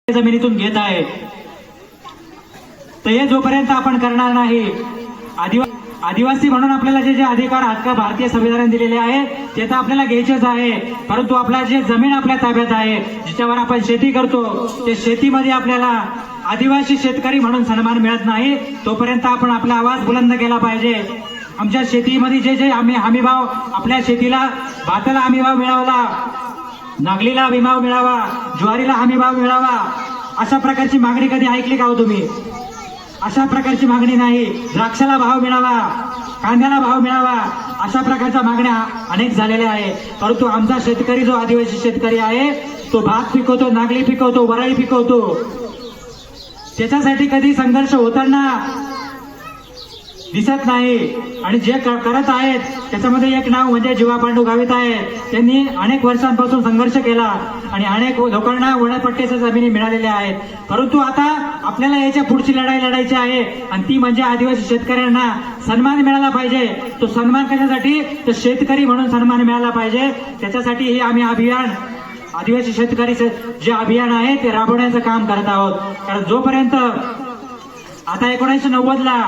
जमिनीतून घेत आहे, तर हे जोपर्यंत आपण करणार नाही, आदिवासी म्हणून आपल्याला जे जे अधिकार हक्क भारतीय संविधानाने दिलेले आहे ते तर आपल्याला घ्यायचेच आहे, परंतु आपला जे जमीन आपल्या ताब्यात आहे, जिच्यावर आपण शेती करतो, ते शेतीमध्ये आपल्याला आदिवासी शेतकरी म्हणून सन्मान मिळत नाही, तोपर्यंत आपण आपला आवाज बुलंद केला पाहिजे। आमच्या शेतीमध्ये जे जे आम्ही हमीभाव, आपल्या शेतीला भाताला हमीभाव मिळावा, नागलीला हमीभाव मिळावा, ज्वारीला हमीभाव मिळावा, अशा प्रकारची मागणी कधी ऐकली का हो तुम्ही? अशा प्रकारची मागणी नाही। द्राक्षाला भाव मिळावा, कांद्याला भाव मिळावा, अशा प्रकारच्या मागण्या अनेक झालेल्या आहे, परंतु आमचा शेतकरी जो आदिवासी शेतकरी आहे तो भात पिकवतो, नागली पिकवतो, वरळी पिकवतो, त्याच्यासाठी कधी संघर्ष होताना दिसत नाही। आणि जे करत आहेत त्याच्यामध्ये एक नाव म्हणजे जीवा पांडू गावित आहे, त्यांनी अनेक वर्षांपासून संघर्ष केला आणि अनेक लोकांना वनपट्ट्याच्या जमिनी मिळालेल्या आहेत, परंतु आता आपल्याला याच्या पुढची लढाई लढायची आहे आणि ती म्हणजे आदिवासी शेतकऱ्यांना सन्मान मिळाला पाहिजे। तो सन्मान कशासाठी? तर शेतकरी म्हणून सन्मान मिळाला पाहिजे, त्याच्यासाठी हे आम्ही अभियान, आदिवासी शेतकरी जे अभियान आहे ते राबवण्याचं काम करत आहोत। कारण जोपर्यंत आता 1990ला